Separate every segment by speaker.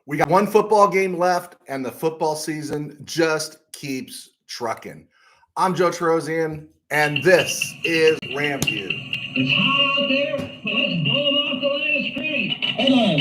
Speaker 1: We got one football game left, and the football season just keeps trucking. I'm Joe Trosian, and this is RamView.
Speaker 2: It's hot out there, but let's blow them off the line of scrimmage. Headline,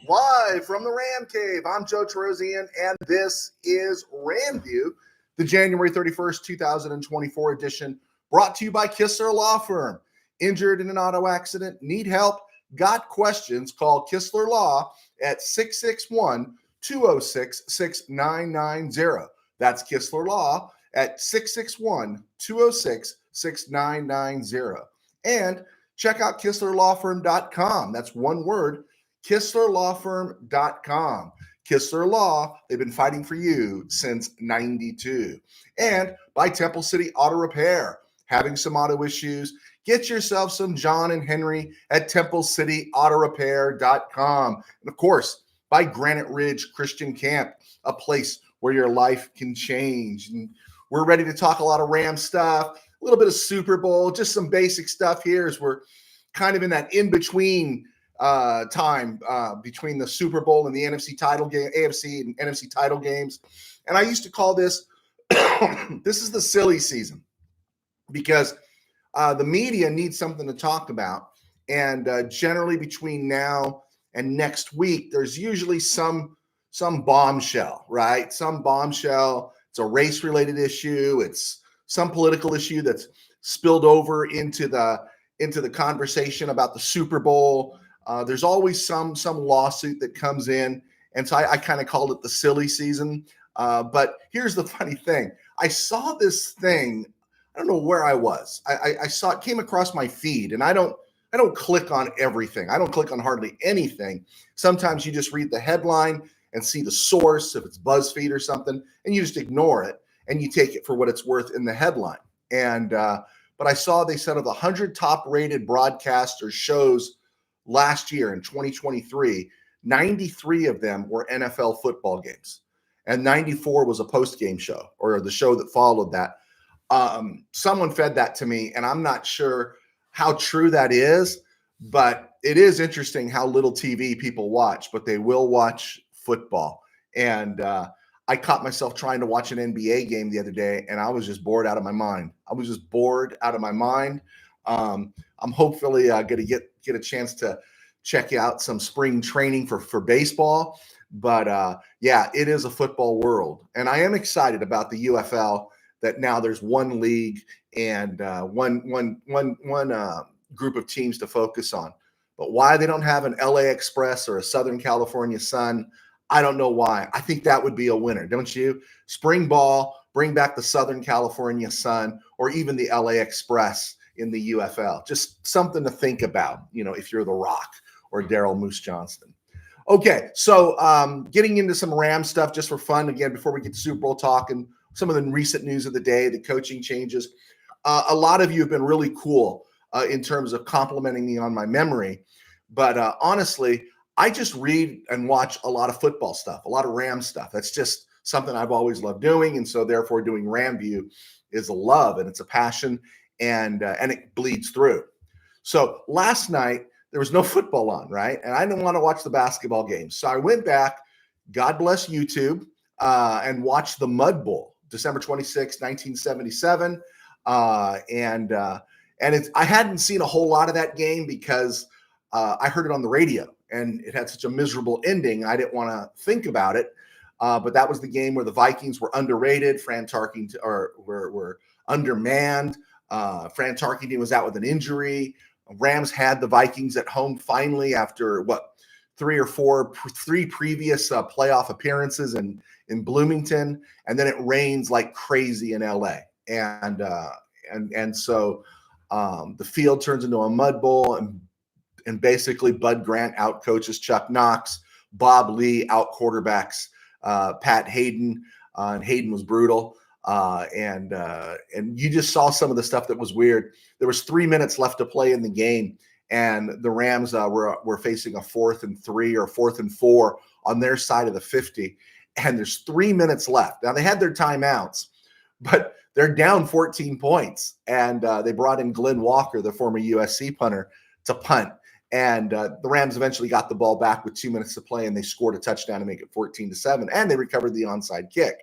Speaker 1: Live from the Ram Cave, I'm Joe Trosian, and this is RamView, the January 31st, 2024 edition, brought to you by Kistler Law Firm. Injured in an auto accident? Need help? Got questions? Call Kistler Law at 661-206-6990. That's Kistler Law at 661-206-6990. And check out KistlerLawFirm.com. That's one word, KistlerLawFirm.com. Kistler Law, they've been fighting for you since 92. And by Temple City Auto Repair. Having some auto issues? Get yourself some John and Henry at TempleCityAutoRepair.com. And of course, by Granite Ridge Christian Camp, a place where your life can change. And we're ready to talk a lot of Ram stuff, a little bit of Super Bowl, just some basic stuff here as we're kind of in that in-between time between the Super Bowl and the NFC title game, AFC and NFC title games. And I used to call this, this is the silly season, because the media needs something to talk about. And generally between now and next week, there's usually some bombshell, right? Some bombshell. It's a race-related issue. It's some political issue that's spilled over into the conversation about the Super Bowl. There's always some lawsuit that comes in. And so I kind of called it the silly season. But here's the funny thing. I saw this thing. I don't know where I was. I saw it, came across my feed, and I don't click on everything. I don't click on hardly anything. Sometimes you just read the headline and see the source, if it's BuzzFeed or something, and you just ignore it and you take it for what it's worth in the headline. And but I saw they said of the 100 top rated broadcasters shows last year in 2023, 93 of them were NFL football games, and 94 was a post-game show or the show that followed that. Someone fed that to me, and I'm not sure how true that is, but it is interesting how little TV people watch, but they will watch football. And I caught myself trying to watch an NBA game the other day, and I was just bored out of my mind. I'm hopefully going to get a chance to check out some spring training for baseball. But yeah, it is a football world, and I am excited about the UFL. That now there's one league and one group of teams to focus on. But why they don't have an LA Express or a Southern California Sun, I don't know why. I think that would be a winner, don't you? Spring ball, bring back the Southern California Sun or even the LA Express in the UFL. Just something to think about, if you're The Rock or Daryl Moose Johnston. Okay, so getting into some Ram stuff just for fun, again, before we get to Super Bowl talk and some of the recent news of the day, the coaching changes. A lot of you have been really cool in terms of complimenting me on my memory. But honestly, I just read and watch a lot of football stuff, a lot of Ram stuff. That's just something I've always loved doing. And so therefore doing RamView is a love and it's a passion and it bleeds through. So last night, there was no football on, right? And I didn't want to watch the basketball game. So I went back, God bless YouTube, and watched the Mud Bowl. December 26, 1977. And I hadn't seen a whole lot of that game because I heard it on the radio and it had such a miserable ending. I didn't want to think about it. But that was the game where the Vikings were underrated. Fran Tarkenton were undermanned. Fran Tarkenton was out with an injury. Rams had the Vikings at home finally after three previous playoff appearances in Bloomington, and then it rains like crazy in LA. And so the field turns into a mud bowl, and basically Bud Grant out coaches Chuck Knox, Bob Lee out quarterbacks Pat Hayden, and Hayden was brutal. And you just saw some of the stuff that was weird. There was 3 minutes left to play in the game, and the Rams were facing a 4th and 3 or 4th and 4 on their side of the 50. And there's 3 minutes left. Now they had their timeouts, but they're down 14 points. And they brought in Glenn Walker, the former USC punter, to punt. And the Rams eventually got the ball back with 2 minutes to play, and they scored a touchdown to make it 14-7, and they recovered the onside kick.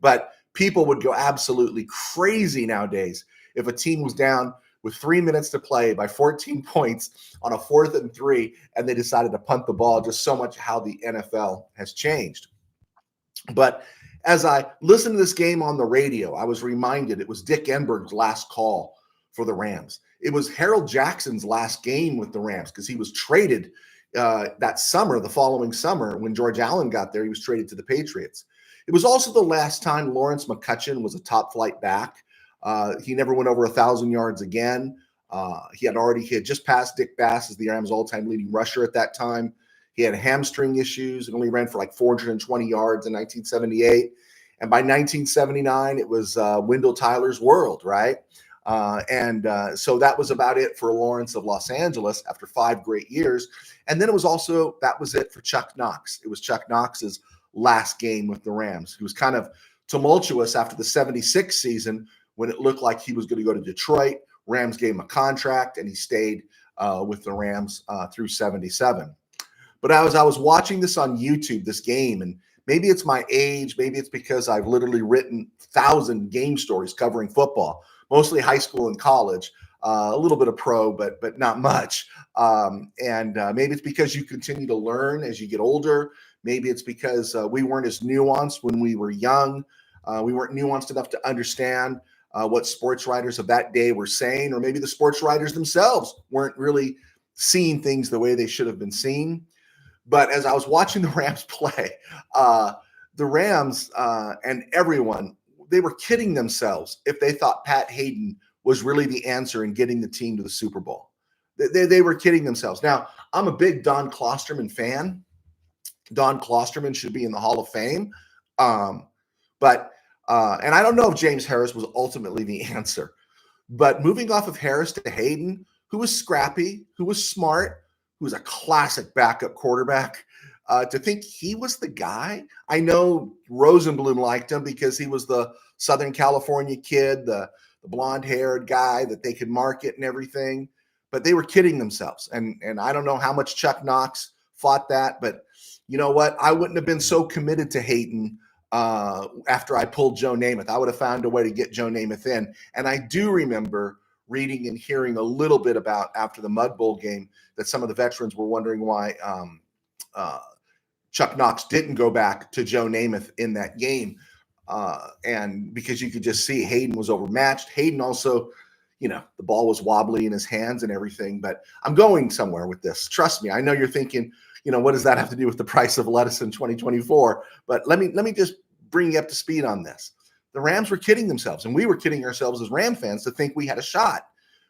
Speaker 1: But people would go absolutely crazy nowadays if a team was down with 3 minutes to play by 14 points on a 4th and 3, and they decided to punt the ball. Just so much how the NFL has changed. But as I listened to this game on the radio, I was reminded it was Dick Enberg's last call for the Rams. It was Harold Jackson's last game with the Rams because he was traded that summer, the following summer, when George Allen got there. He was traded to the Patriots. It was also the last time Lawrence McCutcheon was a top flight back. He never went over 1,000 yards again. He had just passed Dick Bass as the Rams' all-time leading rusher at that time. He had hamstring issues and only ran for like 420 yards in 1978. And by 1979, it was Wendell Tyler's world, right? So that was about it for Lawrence of Los Angeles after 5 great years. And then that was it for Chuck Knox. It was Chuck Knox's last game with the Rams. He was kind of tumultuous after the 76 season when it looked like he was going to go to Detroit. Rams gave him a contract, and he stayed with the Rams through 77. But as I was watching this on YouTube, this game, and maybe it's my age, maybe it's because I've literally written 1,000 game stories covering football, mostly high school and college, a little bit of pro, but not much. Maybe it's because you continue to learn as you get older. Maybe it's because we weren't as nuanced when we were young. We weren't nuanced enough to understand what sports writers of that day were saying, or maybe the sports writers themselves weren't really seeing things the way they should have been seen. But as I was watching the Rams play, the Rams and everyone, they were kidding themselves if they thought Pat Hayden was really the answer in getting the team to the Super Bowl. They were kidding themselves. Now, I'm a big Don Klosterman fan. Don Klosterman should be in the Hall of Fame. And I don't know if James Harris was ultimately the answer. But moving off of Harris to Hayden, who was scrappy, who was smart, who was a classic backup quarterback, to think he was the guy. I know Rosenblum liked him because he was the Southern California kid, the blonde-haired guy that they could market and everything. But they were kidding themselves. And I don't know how much Chuck Knox fought that, but you know what? I wouldn't have been so committed to Hayden after I pulled Joe Namath. I would have found a way to get Joe Namath in. And I do remember reading and hearing a little bit about after the Mud Bowl game that some of the veterans were wondering why Chuck Knox didn't go back to Joe Namath in that game. And because you could just see Hayden was overmatched. Hayden also, the ball was wobbly in his hands and everything. But I'm going somewhere with this. Trust me. I know you're thinking, what does that have to do with the price of lettuce in 2024? But let me just bring you up to speed on this. The Rams were kidding themselves, and we were kidding ourselves as Ram fans to think we had a shot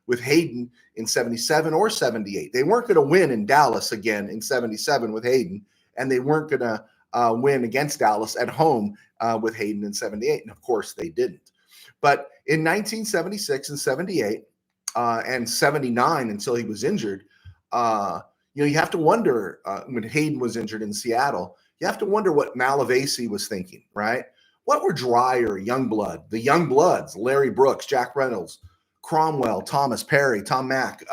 Speaker 1: with Hayden in 77 or 78. They weren't going to win in Dallas again in 77 with Hayden, and they weren't going to win against Dallas at home with Hayden in 78. And, of course, they didn't. But in 1976 and 78 and 79 until he was injured, you have to wonder when Hayden was injured in Seattle, you have to wonder what Malavasi was thinking, right? What were Dreyer, Youngblood, the Youngbloods, Larry Brooks, Jack Reynolds, Cromwell, Thomas Perry, Tom Mack,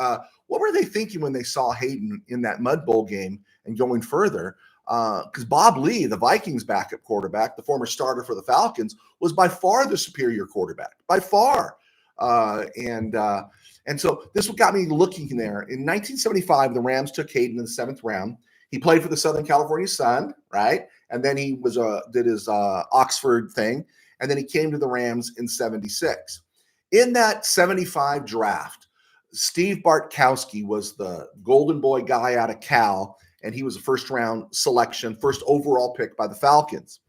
Speaker 1: what were they thinking when they saw Hayden in that Mud Bowl game and going further? Because Bob Lee, the Vikings backup quarterback, the former starter for the Falcons, was by far the superior quarterback, by far. And so this got me looking there. In 1975, the Rams took Hayden in the 7th round. He played for the Southern California Sun, right? And then he did his Oxford thing. And then he came to the Rams in 76. In that 75 draft, Steve Bartkowski was the golden boy guy out of Cal, and he was a first-round selection, first overall pick by the Falcons.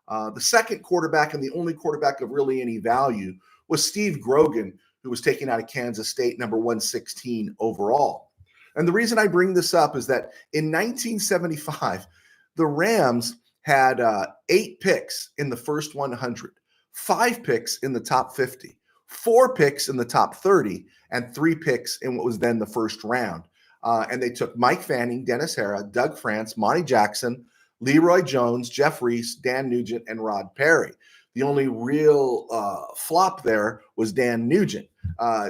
Speaker 1: The second quarterback and the only quarterback of really any value was Steve Grogan, who was taken out of Kansas State, number 116 overall. And the reason I bring this up is that in 1975, the Rams had 8 picks in the first 100, 5 picks in the top 50, 4 picks in the top 30, and 3 picks in what was then the first round. And they took Mike Fanning, Dennis Hara, Doug France, Monty Jackson, Leroy Jones, Jeff Reese, Dan Nugent, and Rod Perry. The only real flop there was Dan Nugent.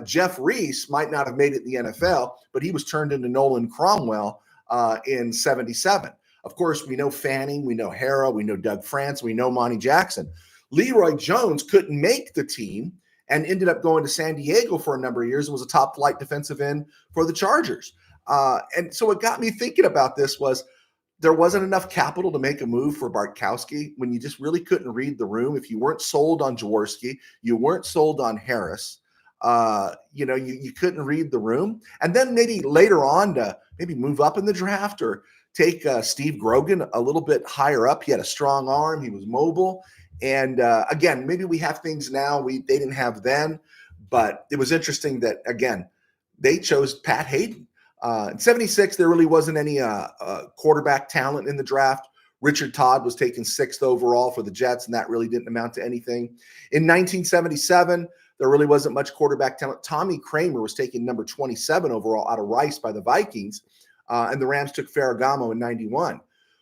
Speaker 1: Jeff Reese might not have made it in the NFL, but he was turned into Nolan Cromwell in 77. Of course, we know Fanning, we know Harrah, we know Doug France, we know Monty Jackson. Leroy Jones couldn't make the team and ended up going to San Diego for a number of years and was a top flight defensive end for the Chargers. And so what got me thinking about this was there wasn't enough capital to make a move for Bartkowski when you just really couldn't read the room. If you weren't sold on Jaworski, you weren't sold on Harris, you couldn't read the room. And then maybe later on to maybe move up in the draft or take Steve Grogan a little bit higher up. He had a strong arm. He was mobile. And again, maybe we have things now they didn't have then. But it was interesting that, again, they chose Pat Hayden. In 76, there really wasn't any quarterback talent in the draft. Richard Todd was taken 6th overall for the Jets, and that really didn't amount to anything. In 1977, there really wasn't much quarterback talent. Tommy Kramer was taken number 27 overall out of Rice by the Vikings, and the Rams took Ferragamo in 91.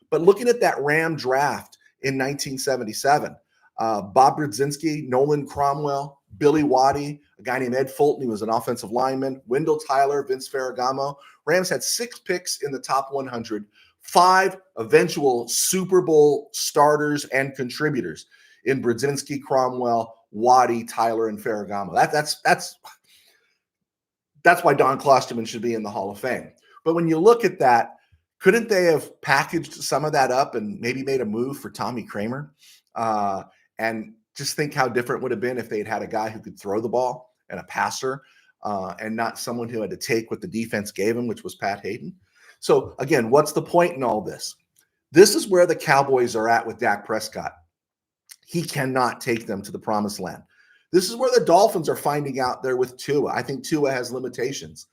Speaker 1: But looking at that Ram draft in 1977, Bob Brzezinski, Nolan Cromwell, Billy Waddy, a guy named Ed Fulton, he was an offensive lineman, Wendell Tyler, Vince Ferragamo. Rams had 6 picks in the top 100, 5 eventual Super Bowl starters and contributors in Brzezinski, Cromwell, Waddy, Tyler, and Ferragamo. That's why Don Klosterman should be in the Hall of Fame. But when you look at that, couldn't they have packaged some of that up and maybe made a move for Tommy Kramer? And just think how different it would have been if they'd had a guy who could throw the ball and a passer and not someone who had to take what the defense gave him, which was Pat Hayden. So, again, what's the point in all this? This is where the Cowboys are at with Dak Prescott. He cannot take them to the promised land. This is where the Dolphins are finding out there with Tua. I think Tua has limitations.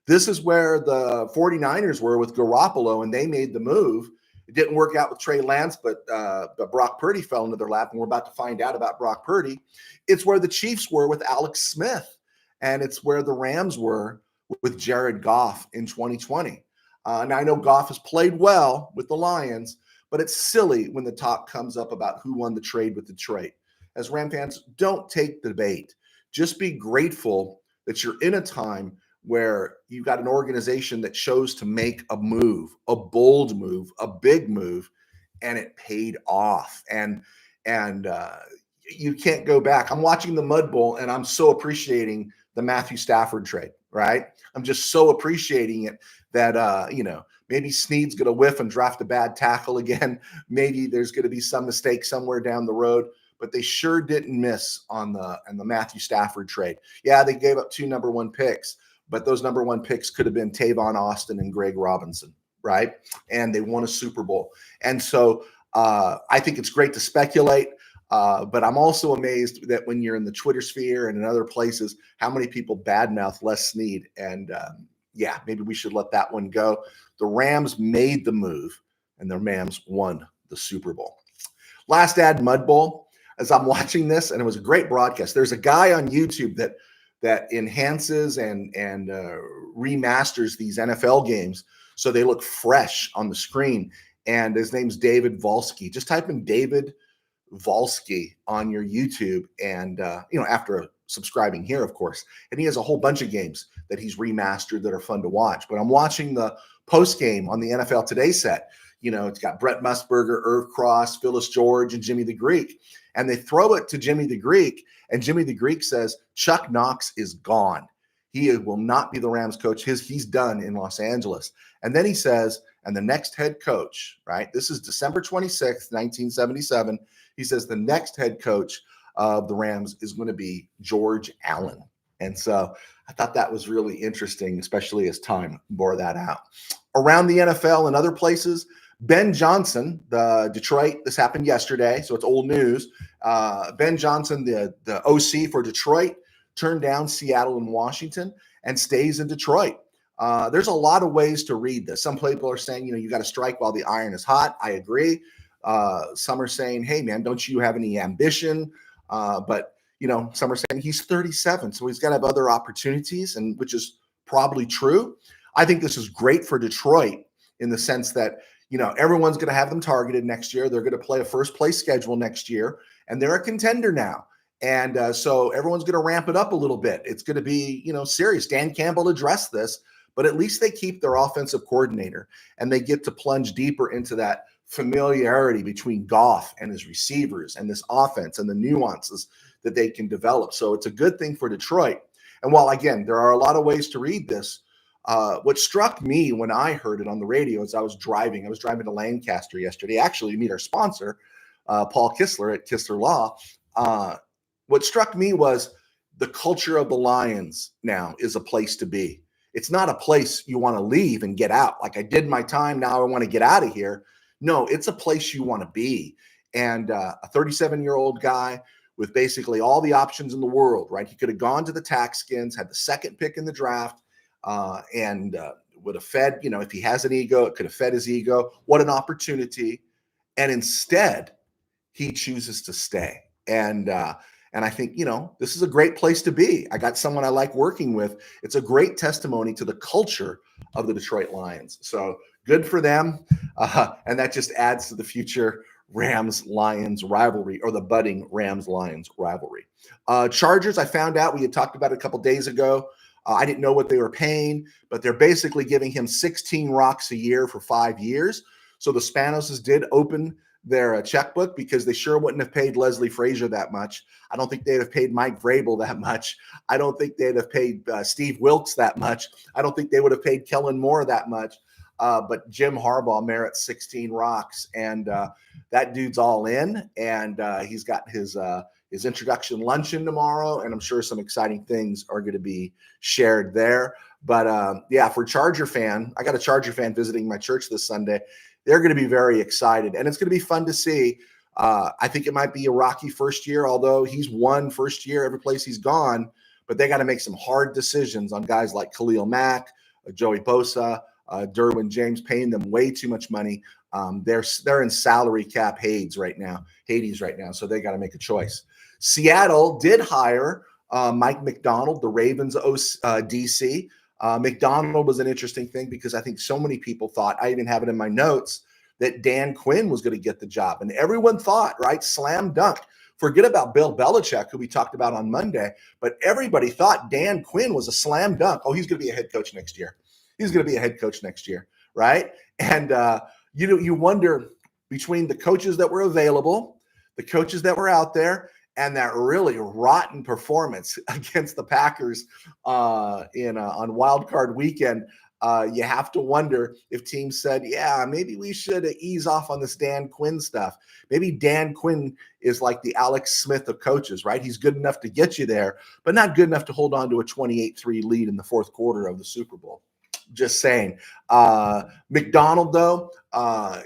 Speaker 1: This is where the 49ers were with Garoppolo, and they made the move. It didn't work out with Trey Lance, but Brock Purdy fell into their lap, and we're about to find out about Brock Purdy. It's where the Chiefs were with Alex Smith, and it's where the Rams were with Jared Goff in 2020. And I know Goff has played well with the Lions, but it's silly when the talk comes up about who won the trade with Detroit. As Ram fans, don't take the bait. Just be grateful that you're in a time where you got an organization that chose to make a move, a bold move, a big move, and it paid off. And you can't go back. I'm watching the Mud Bowl, and I'm so appreciating the Matthew Stafford trade, right? I'm just so appreciating it that, maybe Snead's going to whiff and draft a bad tackle again. Maybe there's going to be some mistake somewhere down the road, but they sure didn't miss on the Matthew Stafford trade. Yeah, they gave up 2 number 1 picks, but those number 1 picks could have been Tavon Austin and Greg Robinson, right? And they won a Super Bowl. And so I think it's great to speculate, but I'm also amazed that when you're in the Twitter sphere and in other places, how many people badmouth Les Snead. And maybe we should let that one go. The Rams made the move, and the Rams won the Super Bowl. Last ad, Mud Bowl. As I'm watching this, and it was a great broadcast, there's a guy on YouTube that enhances and remasters these NFL games so they look fresh on the screen. And his name's David Volsky. Just type in David Volsky on your YouTube, and after subscribing here, of course. And he has a whole bunch of games that he's remastered that are fun to watch. But I'm watching the post game on the NFL Today set. It's got Brett Musburger, Irv Cross, Phyllis George, and Jimmy the Greek. And they throw it to Jimmy the Greek, and Jimmy the Greek says, Chuck Knox is gone. He will not be the Rams coach. He's done in Los Angeles. And then he says, and the next head coach, right? This is December 26th, 1977. He says the next head coach of the Rams is going to be George Allen. And so I thought that was really interesting, especially as time bore that out. Around the NFL and other places, Ben Johnson, the Detroit, this happened yesterday, so it's old news. Ben Johnson, the OC for Detroit, turned down Seattle and Washington and stays in Detroit. There's a lot of ways to read this. Some people are saying, you got to strike while the iron is hot. I agree. Some are saying, hey, man, don't you have any ambition? But some are saying he's 37, so he's got to have other opportunities, and which is probably true. I think this is great for Detroit in the sense that, everyone's going to have them targeted next year. They're going to play a first place schedule next year, and they're a contender now. And so everyone's going to ramp it up a little bit. It's going to be, serious. Dan Campbell addressed this, but at least they keep their offensive coordinator and they get to plunge deeper into that familiarity between Goff and his receivers and this offense and the nuances that they can develop. So it's a good thing for Detroit. And while, again, there are a lot of ways to read this, what struck me when I heard it on the radio as I was driving to Lancaster yesterday, actually to meet our sponsor, Paul Kistler at Kistler Law. What struck me was the culture of the Lions now is a place to be. It's not a place you want to leave and get out. Like, I did my time, now I want to get out of here. No, it's a place you want to be. And a 37-year-old guy with basically all the options in the world, right? He could have gone to the Taxskins, had the second pick in the draft, and would have fed, if he has an ego, it could have fed his ego. What an opportunity. And instead, he chooses to stay. And I think, this is a great place to be. I got someone I like working with. It's a great testimony to the culture of the Detroit Lions. So good for them. And that just adds to the future Rams-Lions rivalry, or the budding Rams-Lions rivalry. Chargers, I found out, we had talked about it a couple days ago. I didn't know what they were paying, but they're basically giving him 16 rocks a year for 5 years. So the Spanoses did open their checkbook, because they sure wouldn't have paid Leslie Frazier that much. I don't think they'd have paid Mike Vrabel that much. I don't think they'd have paid Steve Wilkes that much. I don't think they would have paid Kellen Moore that much. But Jim Harbaugh merits 16 rocks, and that dude's all in. And he's got his introduction luncheon tomorrow, and I'm sure some exciting things are going to be shared there. But yeah, for Charger fan, I got a Charger fan visiting my church this Sunday. They're going to be very excited, and it's going to be fun to see. I think it might be a rocky first year, although he's won first year every place he's gone, but they got to make some hard decisions on guys like Khalil Mack, Joey Bosa, Derwin James, paying them way too much money. They're in salary cap Hades right now, so they got to make a choice. Seattle did hire Mike Macdonald, the Ravens DC. McDonald was an interesting thing, because I think so many people thought, I even have it in my notes, that Dan Quinn was going to get the job. And everyone thought, right, slam dunk. Forget about Bill Belichick, who we talked about on Monday, but everybody thought Dan Quinn was a slam dunk. Oh, he's going to be a head coach next year. Right? And, you wonder, between the coaches that were available, the coaches that were out there, and that really rotten performance against the Packers on Wild Card Weekend, you have to wonder if teams said, yeah, maybe we should ease off on this Dan Quinn stuff. Maybe Dan Quinn is like the Alex Smith of coaches, right? He's good enough to get you there, but not good enough to hold on to a 28-3 lead in the fourth quarter of the Super Bowl. Just saying. McDonald, though,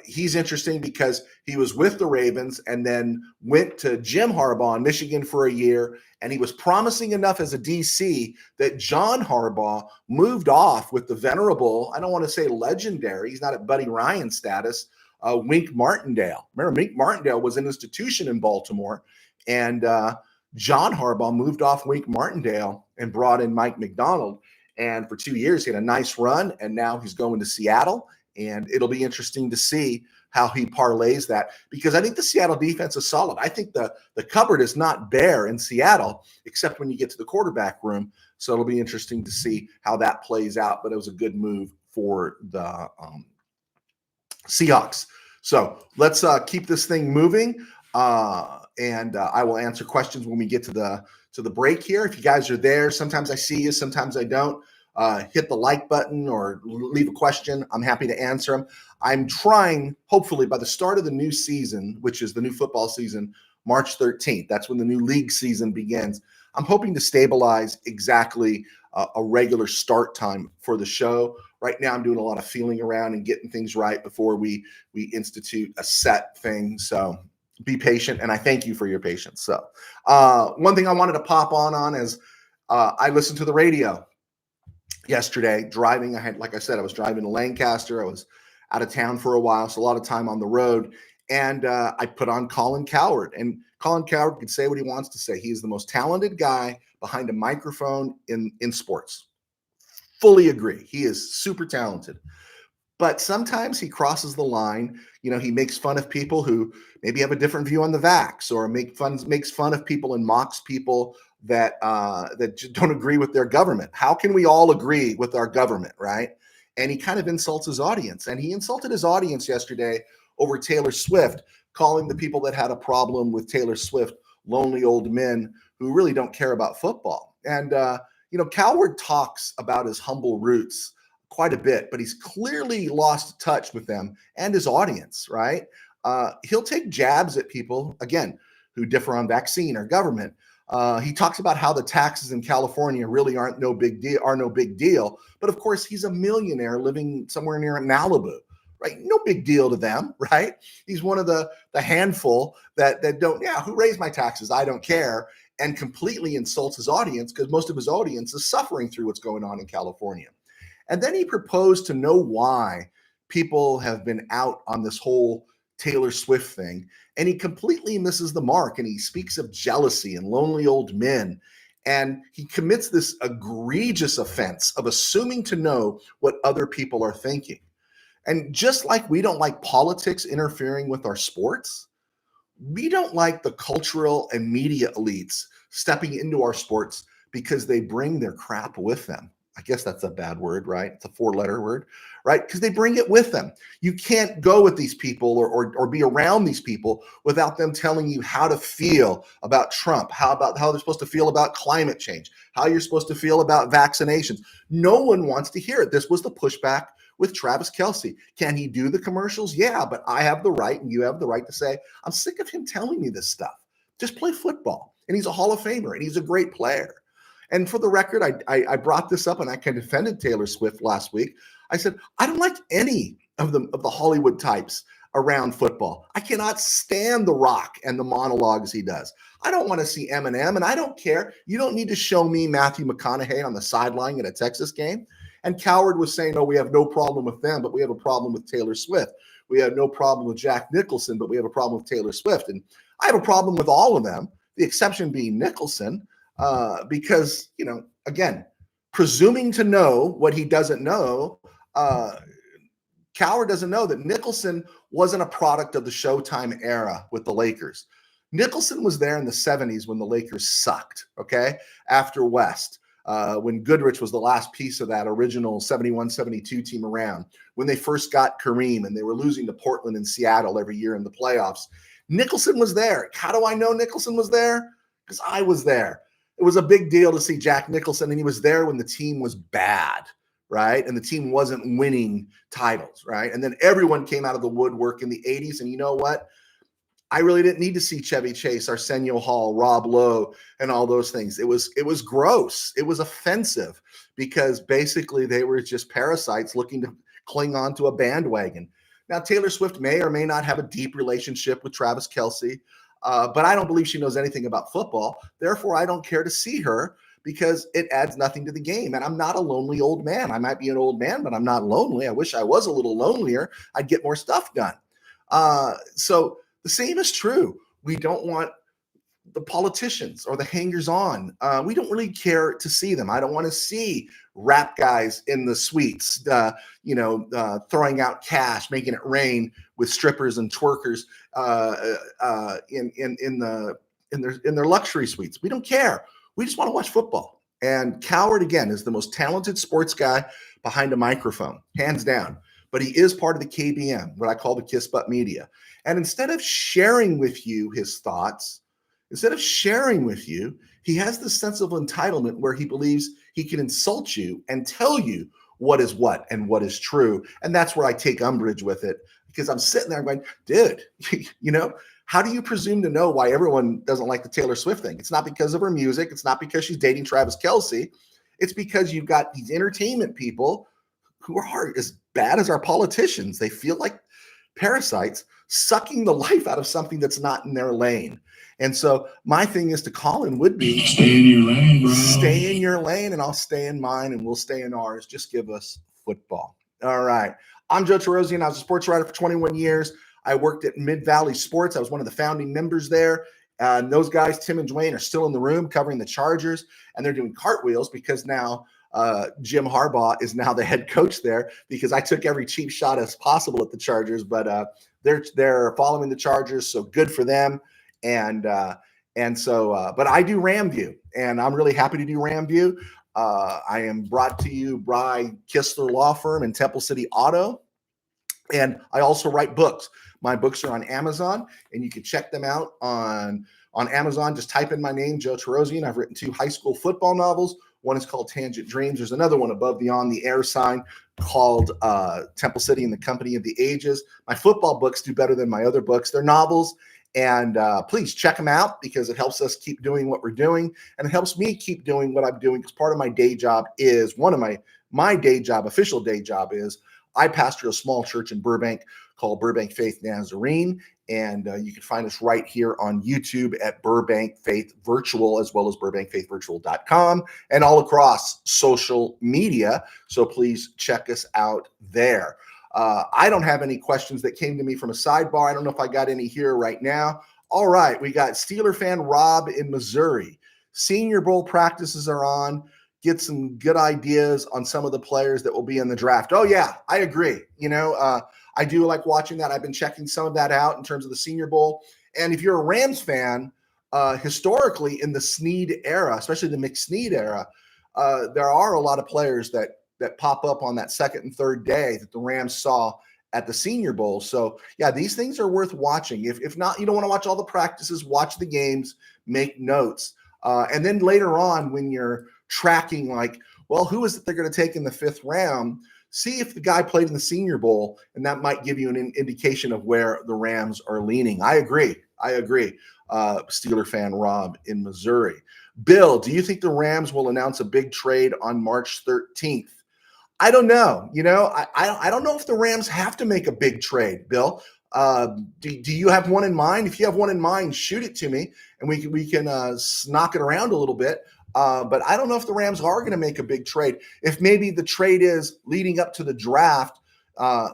Speaker 1: he's interesting because he was with the Ravens and then went to Jim Harbaugh in Michigan for a year, and he was promising enough as a DC that John Harbaugh moved off with the venerable, I don't want to say legendary, he's not at Buddy Ryan status, Wink Martindale. Remember, Wink Martindale was an institution in Baltimore, and John Harbaugh moved off Wink Martindale and brought in Mike Macdonald. And for 2 years, he had a nice run, and now he's going to Seattle. And it'll be interesting to see how he parlays that, because I think the Seattle defense is solid. I think the cupboard is not bare in Seattle, except when you get to the quarterback room. So it'll be interesting to see how that plays out. But it was a good move for the Seahawks. So let's keep this thing moving. And I will answer questions when we get to the break here. If you guys are there, sometimes I see you, sometimes I don't. Hit the like button or leave a question. I'm happy to answer them. I'm trying, hopefully, by the start of the new season, which is the new football season, March 13th. That's when the new league season begins. I'm hoping to stabilize exactly a regular start time for the show. Right now, I'm doing a lot of feeling around and getting things right before we institute a set thing. So be patient, and I thank you for your patience. So one thing I wanted to pop on is I listened to the radio yesterday driving. Like I said, I was driving to Lancaster. I was out of town for a while, so a lot of time on the road. And I put on Colin Cowherd. And Colin Cowherd could say what he wants to say. He is the most talented guy behind a microphone in sports. Fully agree. He is super talented. But sometimes he crosses the line. He makes fun of people who maybe have a different view on the vax, or makes fun of people and mocks people that don't agree with their government. How can we all agree with our government, right? And he kind of insults his audience. And he insulted his audience yesterday over Taylor Swift, calling the people that had a problem with Taylor Swift lonely old men who really don't care about football. And Cowherd talks about his humble roots quite a bit, but he's clearly lost touch with them and his audience, right? He'll take jabs at people, again, who differ on vaccine or government. He talks about how the taxes in California really are no big deal. But of course, he's a millionaire living somewhere near Malibu, right? No big deal to them, right? He's one of the handful that don't, who raise my taxes? I don't care. And completely insults his audience because most of his audience is suffering through what's going on in California. And then he proposed to know why people have been out on this whole Taylor Swift thing. And he completely misses the mark. And he speaks of jealousy and lonely old men. And he commits this egregious offense of assuming to know what other people are thinking. And just like we don't like politics interfering with our sports, we don't like the cultural and media elites stepping into our sports because they bring their crap with them. I guess that's a bad word, right? It's a 4-letter word, right? Because they bring it with them. You can't go with these people or be around these people without them telling you how to feel about Trump, how they're supposed to feel about climate change, how you're supposed to feel about vaccinations. No one wants to hear it. This was the pushback with Travis Kelce. Can he do the commercials? Yeah, but I have the right and you have the right to say, I'm sick of him telling me this stuff. Just play football. And he's a Hall of Famer and he's a great player. And for the record, I brought this up and I kind of defended Taylor Swift last week. I said, I don't like any of the Hollywood types around football. I cannot stand The Rock and the monologues he does. I don't want to see Eminem, and I don't care. You don't need to show me Matthew McConaughey on the sideline at a Texas game. And Cowherd was saying, oh, we have no problem with them, but we have a problem with Taylor Swift. We have no problem with Jack Nicholson, but we have a problem with Taylor Swift. And I have a problem with all of them, the exception being Nicholson. Because, again, presuming to know what he doesn't know, Cowherd doesn't know that Nicholson wasn't a product of the Showtime era with the Lakers. Nicholson was there in the 70s when the Lakers sucked, okay, after West, when Goodrich was the last piece of that original 71-72 team around, when they first got Kareem and they were losing to Portland and Seattle every year in the playoffs. Nicholson was there. How do I know Nicholson was there? Because I was there. It was a big deal to see Jack Nicholson, and he was there when the team was bad, right? And the team wasn't winning titles, right? And then everyone came out of the woodwork in the 80s, and you know what? I really didn't need to see Chevy Chase, Arsenio Hall, Rob Lowe, and all those things. It was gross. It was offensive because basically they were just parasites looking to cling on to a bandwagon. Now, Taylor Swift may or may not have a deep relationship with Travis Kelce. But I don't believe she knows anything about football. Therefore, I don't care to see her because it adds nothing to the game. And I'm not a lonely old man. I might be an old man, but I'm not lonely. I wish I was a little lonelier. I'd get more stuff done. So the same is true. We don't want the politicians or the hangers-on. We don't really care to see them. I don't want to see rap guys in the suites, throwing out cash, making it rain with strippers and twerkers in their luxury suites. We don't care. We just want to watch football. And Cowherd, again, is the most talented sports guy behind a microphone, hands down. But he is part of the KBM, what I call the Kiss Butt Media. And instead of sharing with you his thoughts, he has this sense of entitlement where he believes he can insult you and tell you what is what and what is true. And that's where I take umbrage with it, because I'm sitting there going, dude, how do you presume to know why everyone doesn't like the Taylor Swift thing? It's not because of her music. It's not because she's dating Travis Kelce. It's because you've got these entertainment people who are as bad as our politicians. They feel like parasites sucking the life out of something that's not in their lane. And so my thing is to Colin would be,
Speaker 2: Stay in your lane, bro.
Speaker 1: Stay in your lane, and I'll stay in mine, and we'll stay in ours. Just give us football. All right. I'm Joe Terosian. I was a sports writer for 21 years. I worked at Mid-Valley Sports. I was one of the founding members there. Those guys, Tim and Dwayne, are still in the room covering the Chargers, and they're doing cartwheels because now Jim Harbaugh is now the head coach there because I took every cheap shot as possible at the Chargers, but they're following the Chargers, so good for them. But I do RamView, and I'm really happy to do RamView. I am brought to you by Kistler Law Firm and Temple City Auto. And I also write books. My books are on Amazon, and you can check them out on Amazon. Just type in my name, Joe Terosian. I've written 2 high school football novels. One is called Tangent Dreams. There's another one above the On the Air sign called Temple City and the Company of the Ages. My football books do better than my other books. They're novels. And please check them out because it helps us keep doing what we're doing. And it helps me keep doing what I'm doing because part of my day job is one of my day job, official day job is I pastor a small church in Burbank called Burbank Faith Nazarene. And you can find us right here on YouTube at Burbank Faith Virtual, as well as burbankfaithvirtual.com and all across social media. So please check us out there. I don't have any questions that came to me from a sidebar. I don't know if I got any here right now. All right, we got Steeler fan Rob in Missouri. Senior Bowl practices are on. Get some good ideas on some of the players that will be in the draft. Oh, yeah, I agree. I do like watching that. I've been checking some of that out in terms of the Senior Bowl. And if you're a Rams fan, historically in the Snead era, especially the McSnead era, there are a lot of players that pop up on that second and third day that the Rams saw at the Senior Bowl. So, yeah, these things are worth watching. If not, you don't want to watch all the practices, watch the games, make notes. And then later on when you're tracking like, well, who is it they're going to take in the 5th round? See if the guy played in the Senior Bowl, and that might give you an indication of where the Rams are leaning. I agree. Steeler fan Rob in Missouri. Bill, do you think the Rams will announce a big trade on March 13th? I don't know. I don't know if the Rams have to make a big trade, Bill. Do you have one in mind? If you have one in mind, shoot it to me, and we can knock it around a little bit. But I don't know if the Rams are going to make a big trade. If maybe the trade is leading up to the draft, I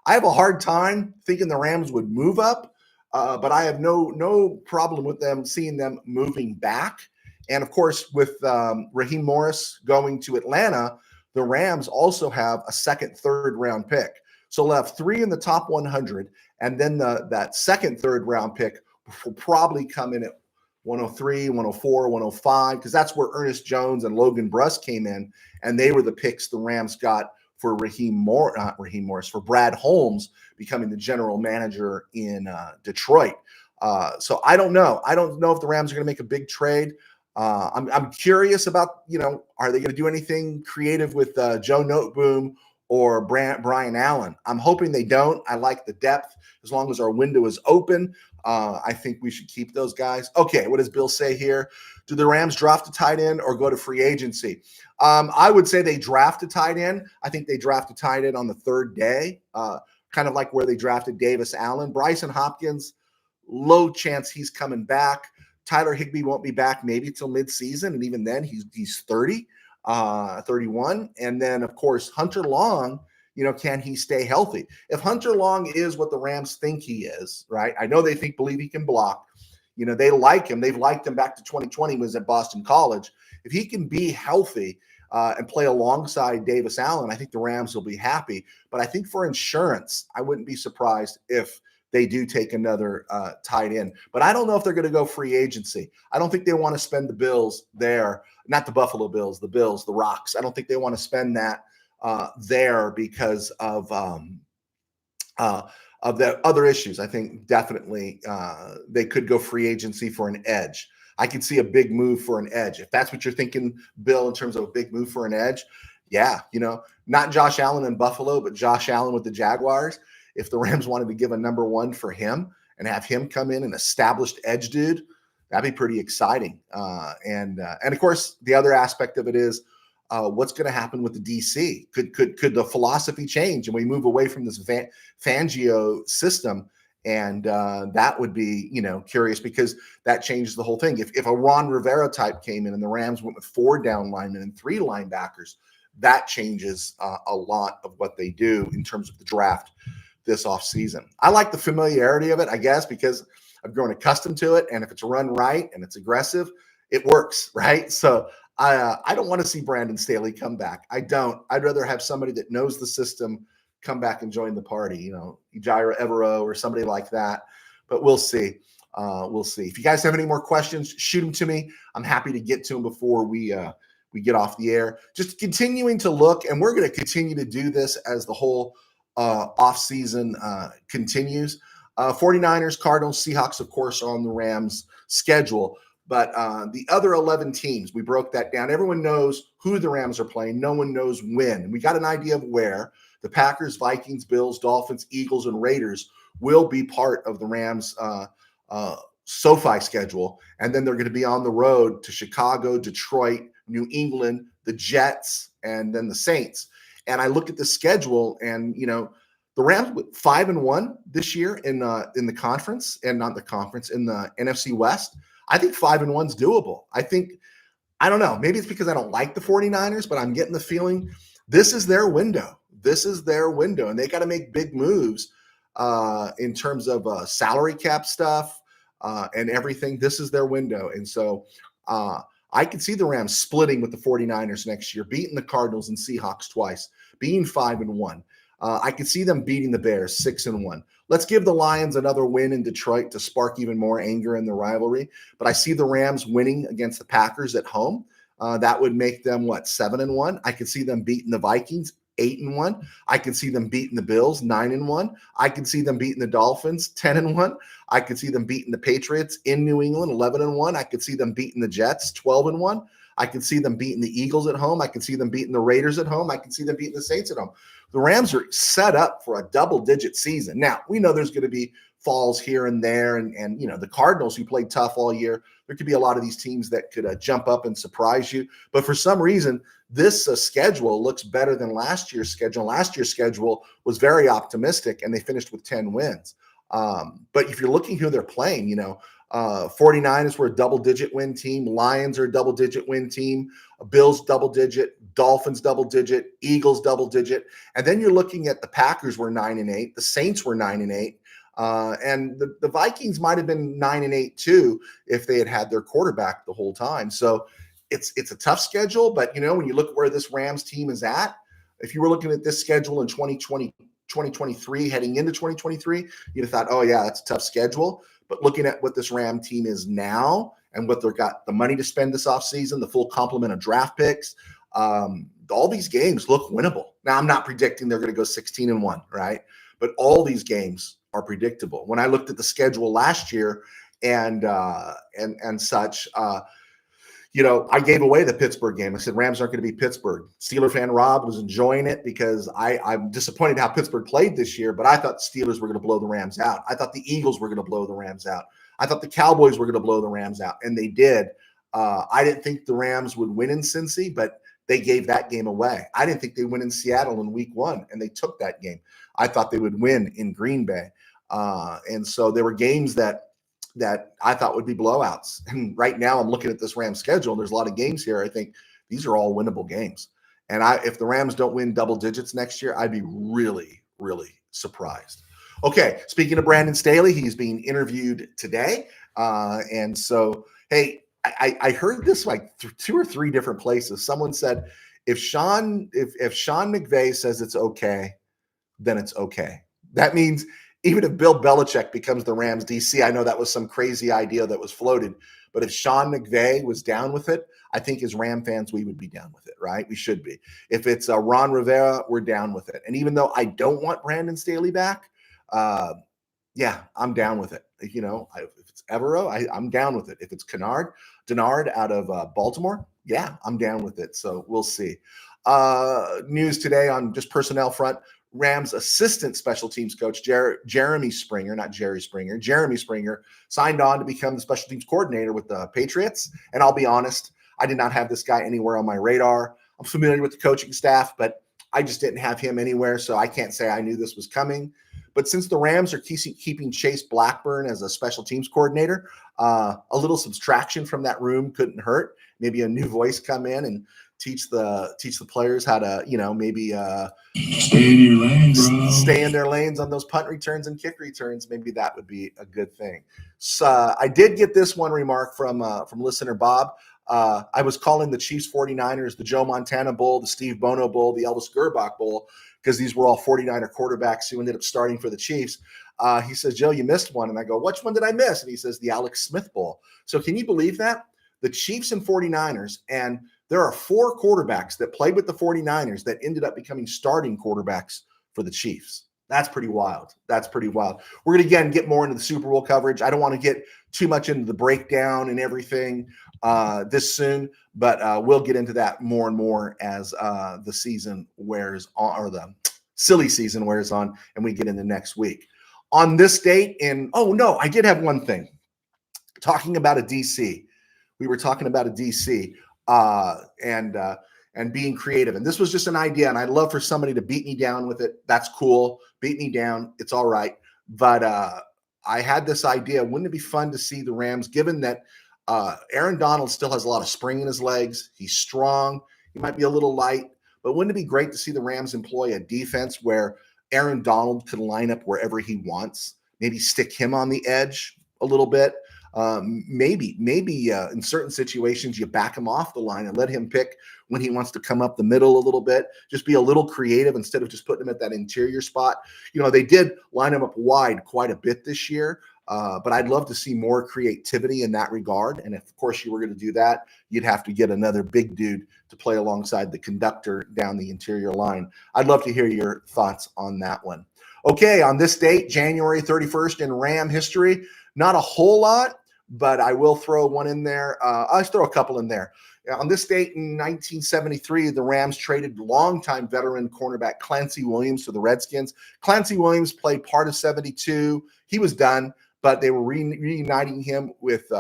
Speaker 1: have a hard time thinking the Rams would move up, but I have no problem with seeing them moving back. And of course, with Raheem Morris going to Atlanta, the Rams also have a 2nd, 3rd round pick. So they'll have 3 in the top 100, and then that 2nd, 3rd round pick will probably come in at 103, 104, 105, because that's where Ernest Jones and Logan Bruss came in, and they were the picks the Rams got for for Brad Holmes becoming the general manager in Detroit. So I don't know. I don't know if the Rams are going to make a big trade. I'm curious about, are they going to do anything creative with Joe Noteboom or Brian Allen? I'm hoping they don't. I like the depth. As long as our window is open, I think we should keep those guys. Okay, what does Bill say here? Do the Rams draft a tight end or go to free agency? I would say they draft a tight end. I think they draft a tight end on the 3rd day, kind of like where they drafted Davis Allen. Bryson Hopkins, low chance he's coming back. Tyler Higbee won't be back maybe till midseason, and even then he's 30, 31. And then, of course, Hunter Long, can he stay healthy? If Hunter Long is what the Rams think he is, right? I know they believe he can block. They like him. They've liked him back to 2020 when he was at Boston College. If he can be healthy and play alongside Davis Allen, I think the Rams will be happy. But I think for insurance, I wouldn't be surprised if they do take another tight end. But I don't know if they're going to go free agency. I don't think they want to spend the Bills there, not the Buffalo Bills, the Bills, the Rocks. I don't think they want to spend that there because of the other issues. I think definitely they could go free agency for an edge. I could see a big move for an edge. If that's what you're thinking, Bill, in terms of a big move for an edge, yeah, not Josh Allen in Buffalo, but Josh Allen with the Jaguars. If the Rams wanted to give a number 1 for him and have him come in, an established edge dude, that'd be pretty exciting. And of course, the other aspect of it is what's going to happen with the DC. Could the philosophy change and we move away from this Fangio system? And that would be, curious because that changes the whole thing. If a Ron Rivera type came in and the Rams went with 4 down linemen and 3 linebackers, that changes a lot of what they do in terms of the draft this offseason. I like the familiarity of it, I guess, because I've grown accustomed to it. And if it's run right and it's aggressive, it works, right? So I don't want to see Brandon Staley come back. I don't. I'd rather have somebody that knows the system come back and join the party. You know, Ejiro Evero or somebody like that. But we'll see. We'll see. If you guys have any more questions, shoot them to me. I'm happy to get to them before we get off the air. Just continuing to look, and we're going to continue to do this as the whole off season continues. 49ers, Cardinals, Seahawks, of course, are on the Rams schedule. But the other 11 teams, we broke that down. Everyone knows who the Rams are playing. No one knows when. And we got an idea of where. The Packers, Vikings, Bills, Dolphins, Eagles, and Raiders will be part of the Rams SoFi schedule. And then they're going to be on the road to Chicago, Detroit, New England, the Jets, and then the Saints. And I look at the schedule, and, you know, the Rams with 5-1 this year in the conference, and not the conference, in the NFC West. I think 5-1 is doable. I don't know. Maybe it's because I don't like the 49ers, but I'm getting the feeling this is their window. This is their window, and they got to make big moves in terms of salary cap stuff and everything. This is their window. And so I could see the Rams splitting with the 49ers next year, beating the Cardinals and Seahawks twice, being 5-1. I could see them beating the Bears 6-1. Let's give the Lions another win in Detroit to spark even more anger in the rivalry. But I see the Rams winning against the Packers at home. That would make them, 7-1? I could see them beating the Vikings 8-1. I could see them beating the Bills 9-1. I could see them beating the Dolphins 10-1. I could see them beating the Patriots in New England 11-1. I could see them beating the Jets 12-1. I could see them beating the Eagles at home. I could see them beating the Raiders at home. I could see them beating the Saints at home. The Rams are set up for a double-digit season. Now, we know there's going to be falls here and there, and you know, the Cardinals, who played tough all year, there could be a lot of these teams that could jump up and surprise you. But for some reason, this schedule looks better than last year's schedule. Last year's schedule was very optimistic, and they finished with 10 wins. But if you're looking who they're playing, you know, 49ers were a double-digit win team. Lions are a double-digit win team. Bills double-digit. Dolphins double-digit. Eagles double-digit. And then you're looking at the Packers were 9-8. The Saints were 9-8. And the Vikings might have been 9-8 too if they had had their quarterback the whole time. So it's a tough schedule. But, you know, when you look at where this Rams team is at, if you were looking at this schedule in 2023, heading into 2023, you'd have thought, oh, yeah, that's a tough schedule. But looking at what this Ram team is now and what they've got the money to spend this offseason, the full complement of draft picks, all these games look winnable. Now, I'm not predicting they're going to go 16-1, right? But all these games are predictable. When I looked at the schedule last year and such, you know, I gave away the Pittsburgh game. I said Rams aren't going to be Pittsburgh. Steeler fan Rob was enjoying it because I'm disappointed how Pittsburgh played this year, but I thought the Steelers were going to blow the Rams out. I thought the Eagles were going to blow the Rams out. I thought the Cowboys were going to blow the Rams out, and they did. I didn't think the Rams would win in Cincy, but they gave that game away. I didn't think they'd win in Seattle in week 1, and they took that game. I thought they would win in Green Bay. And so there were games that I thought would be blowouts. And right now I'm looking at this Rams schedule, and there's a lot of games here. I think these are all winnable games. And if the Rams don't win double digits next year, I'd be really, really surprised. Okay, speaking of Brandon Staley, he's being interviewed today. And so, hey, I heard this like 2 or 3 different places. Someone said, if Sean McVay says it's okay, then it's okay. That means even if Bill Belichick becomes the Rams DC, I know that was some crazy idea that was floated, but if Sean McVay was down with it, I think as Ram fans, we would be down with it, right? We should be. If it's Ron Rivera, we're down with it. And even though I don't want Brandon Staley back, yeah, I'm down with it. You know, if it's Evero, I'm down with it. If it's Denard out of Baltimore, yeah, I'm down with it. So we'll see. News today on just personnel front. Rams assistant special teams coach, Jeremy Springer signed on to become the special teams coordinator with the Patriots. And I'll be honest, I did not have this guy anywhere on my radar. I'm familiar with the coaching staff, but I just didn't have him anywhere. So I can't say I knew this was coming. But since the Rams are keeping Chase Blackburn as a special teams coordinator, a little subtraction from that room couldn't hurt. Maybe a new voice come in and teach the players how to, you know, maybe
Speaker 2: stay in your lane, bro.
Speaker 1: Stay in their lanes on those punt returns and kick returns. Maybe that would be a good thing. So I did get this one remark from listener Bob. I was calling the Chiefs 49ers the Joe Montana Bowl, the Steve Bono Bowl, the Elvis Gerbach Bowl, because these were all 49er quarterbacks who ended up starting for the Chiefs. He says, Joe, you missed one. And I go, which one did I miss? And he says, the Alex Smith Bowl. So can you believe that? The Chiefs and 49ers, and there are 4 quarterbacks that played with the 49ers that ended up becoming starting quarterbacks for the Chiefs. That's pretty wild. That's pretty wild. We're going to, again, get more into the Super Bowl coverage. I don't want to get too much into the breakdown and everything this soon, but we'll get into that more and more as the season wears on, or the silly season wears on, and we get into next week. On this date I did have one thing. Talking about a DC. We were talking about a DC and being creative. And this was just an idea, and I'd love for somebody to beat me down with it. That's cool. Beat me down. It's all right. But I had this idea. Wouldn't it be fun to see the Rams, given that Aaron Donald still has a lot of spring in his legs? He's strong. He might be a little light. But wouldn't it be great to see the Rams employ a defense where Aaron Donald could line up wherever he wants, maybe stick him on the edge a little bit? Maybe in certain situations you back him off the line and let him pick when he wants to come up the middle a little bit. Just be a little creative instead of just putting him at that interior spot. They did line him up wide quite a bit this year, but I'd love to see more creativity in that regard. And if, of course, you were going to do that, you'd have to get another big dude to play alongside the conductor down the interior line. I'd love to hear your thoughts on that one. Okay, on this date, January 31st in Ram history, not a whole lot, but I will throw one in there. I'll throw a couple in there. On this date in 1973, the Rams traded longtime veteran cornerback Clancy Williams to the Redskins. Clancy Williams played part of 72. He was done, but they were reuniting him with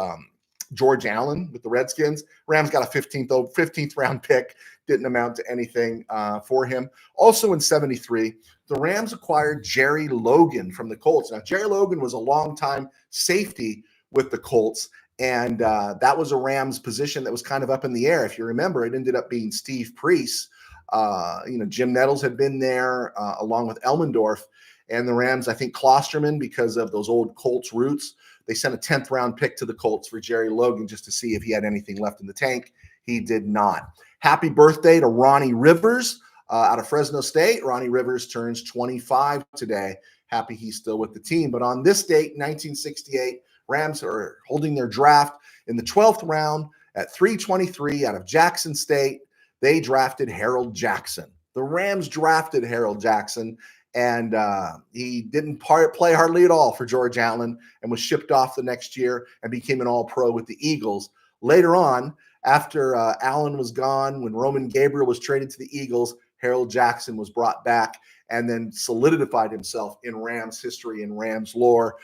Speaker 1: George Allen with the Redskins. Rams got a 15th round pick. Didn't amount to anything for him. Also in 73, the Rams acquired Jerry Logan from the Colts. Now, Jerry Logan was a longtime safety with the Colts, and that was a Rams position that was kind of up in the air. If you remember, it ended up being Steve Priest. Jim Nettles had been there along with Elmendorf, and the Rams, I think Klosterman, because of those old Colts roots, they sent a 10th round pick to the Colts for Jerry Logan just to see if he had anything left in the tank. He did not. Happy birthday to Ronnie Rivers out of Fresno State. Ronnie Rivers turns 25 today. Happy he's still with the team. But on this date, 1968, Rams are holding their draft in the 12th round at 323 out of Jackson State. They drafted Harold Jackson. The Rams drafted Harold Jackson, and he didn't play hardly at all for George Allen and was shipped off the next year and became an all-pro with the Eagles. Later on, after Allen was gone, when Roman Gabriel was traded to the Eagles, Harold Jackson was brought back and then solidified himself in Rams history and Rams lore.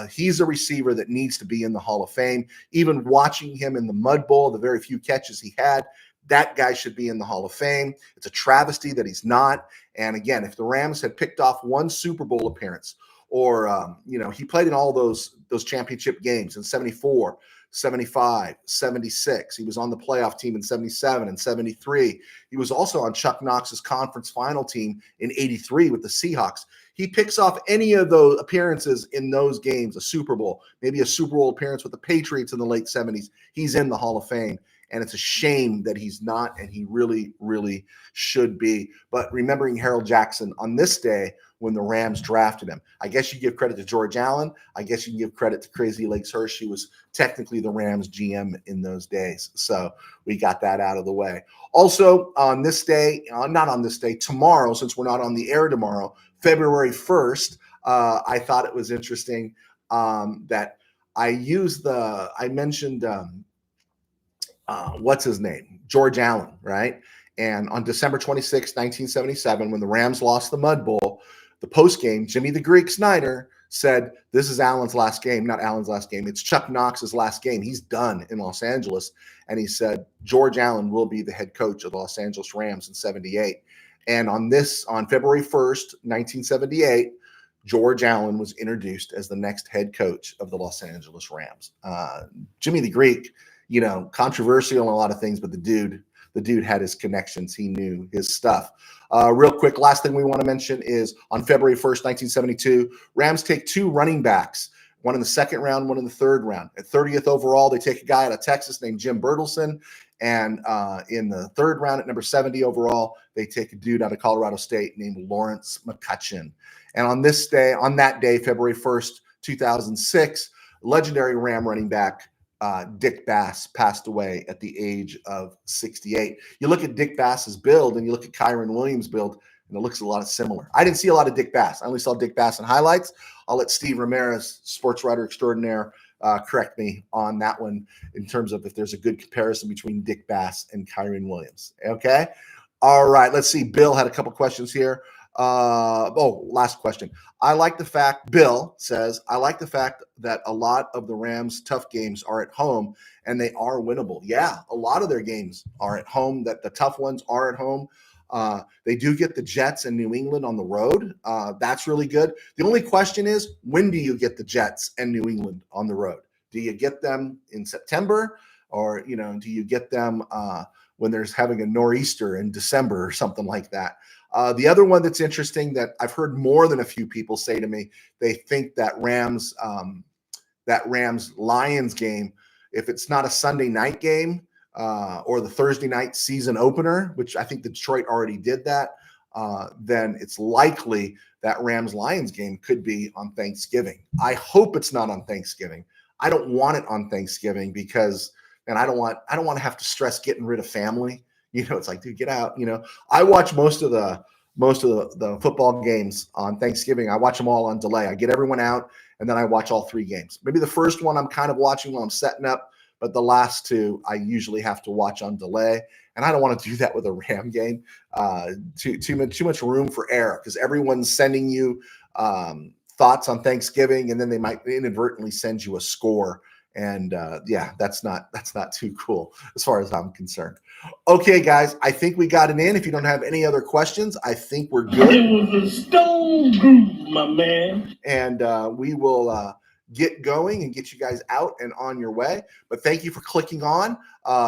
Speaker 1: He's a receiver that needs to be in the Hall of Fame. Even watching him in the Mud Bowl, the very few catches he had, that guy should be in the Hall of Fame. It's a travesty that he's not. And again, if the Rams had picked off one Super Bowl appearance, or he played in all those championship games in 74, 75, 76. He was on the playoff team in 77 and 73. He was also on Chuck Knox's conference final team in 83 with the Seahawks. He picks off any of those appearances in those games, a Super Bowl, maybe a Super Bowl appearance with the Patriots in the late 70s. He's in the Hall of Fame. And it's a shame that he's not, and he really, really should be. But remembering Harold Jackson on this day when the Rams drafted him, I guess you give credit to George Allen. I guess you can give credit to Crazy Legs Hirsch. He was technically the Rams GM in those days. So we got that out of the way. Also on this day, not on this day, tomorrow, since we're not on the air tomorrow, February 1st, I thought it was interesting that I mentioned what's his name? George Allen, right? And on December 26, 1977, when the Rams lost the Mud Bowl, the postgame, Jimmy the Greek Snyder said, this is Allen's last game, not Allen's last game. It's Chuck Knox's last game. He's done in Los Angeles. And he said, George Allen will be the head coach of the Los Angeles Rams in 78. And on February 1st, 1978, George Allen was introduced as the next head coach of the Los Angeles Rams. Jimmy the Greek, controversial in a lot of things, but the dude had his connections. He knew his stuff. Real quick, last thing we want to mention is on February 1st, 1972, Rams take two running backs one in the second round, one in the third round. At 30th overall, they take a guy out of Texas named Jim Bertelsen. And in the third round at number 70 overall, they take a dude out of Colorado State named Lawrence McCutcheon. And on that day, February 1st, 2006, legendary Ram running back Dick Bass passed away at the age of 68. You look at Dick Bass's build and you look at Kyron Williams' build, and it looks a lot similar. I didn't see a lot of Dick Bass. I only saw Dick Bass in highlights. I'll let Steve Ramirez, sports writer extraordinaire, correct me on that one in terms of if there's a good comparison between Dick Bass and Kyron Williams. Okay. All right. Let's see. Bill had a couple questions here. Last question. Bill says, I like the fact that a lot of the Rams' tough games are at home and they are winnable. Yeah, a lot of their games are at home, that the tough ones are at home. They do get the Jets and New England on the road. That's really good. The only question is, when do you get the Jets and New England on the road? Do you get them in September, or, do you get them when there's having a nor'easter in December or something like that? The other one that's interesting that I've heard more than a few people say to me, they think that Rams Lions game, if it's not a Sunday night game or the Thursday night season opener, which I think Detroit already did that, then it's likely that Rams Lions game could be on Thanksgiving. I hope it's not on Thanksgiving. I don't want it on Thanksgiving because, and I don't want to have to stress getting rid of family. It's like, dude, get out. I watch most of the football games on Thanksgiving. I watch them all on delay. I get everyone out, and then I watch all 3 games. Maybe the first one I'm kind of watching while I'm setting up, but the last 2 I usually have to watch on delay. And I don't want to do that with a Ram game. Too much room for error, because everyone's sending you thoughts on Thanksgiving, and then they might inadvertently send you a score. And that's not too cool as far as I'm concerned. Okay, guys, I think we got it in. If you don't have any other questions, I think we're good.
Speaker 2: It was a stone groove, my man.
Speaker 1: And we will get going and get you guys out and on your way. But thank you for clicking on.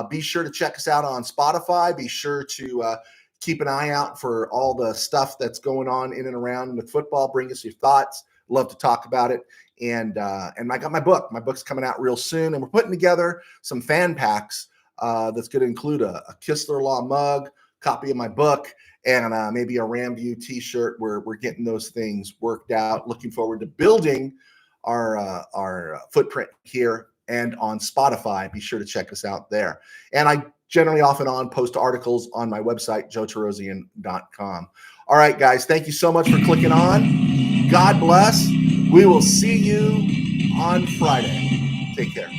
Speaker 1: Be sure to check us out on Spotify. Be sure to keep an eye out for all the stuff that's going on in and around with football. Bring us your thoughts. Love to talk about it. And I got my book. My book's coming out real soon, and we're putting together some fan packs that's going to include a Kistler Law mug, copy of my book, and maybe a RamView t-shirt. We're getting those things worked out. Looking forward to building our footprint here and on Spotify. Be sure to check us out there. And I generally off and on post articles on my website, joetarosian.com. All right, guys, thank you so much for clicking on. God bless. We will see you on Friday. Take care.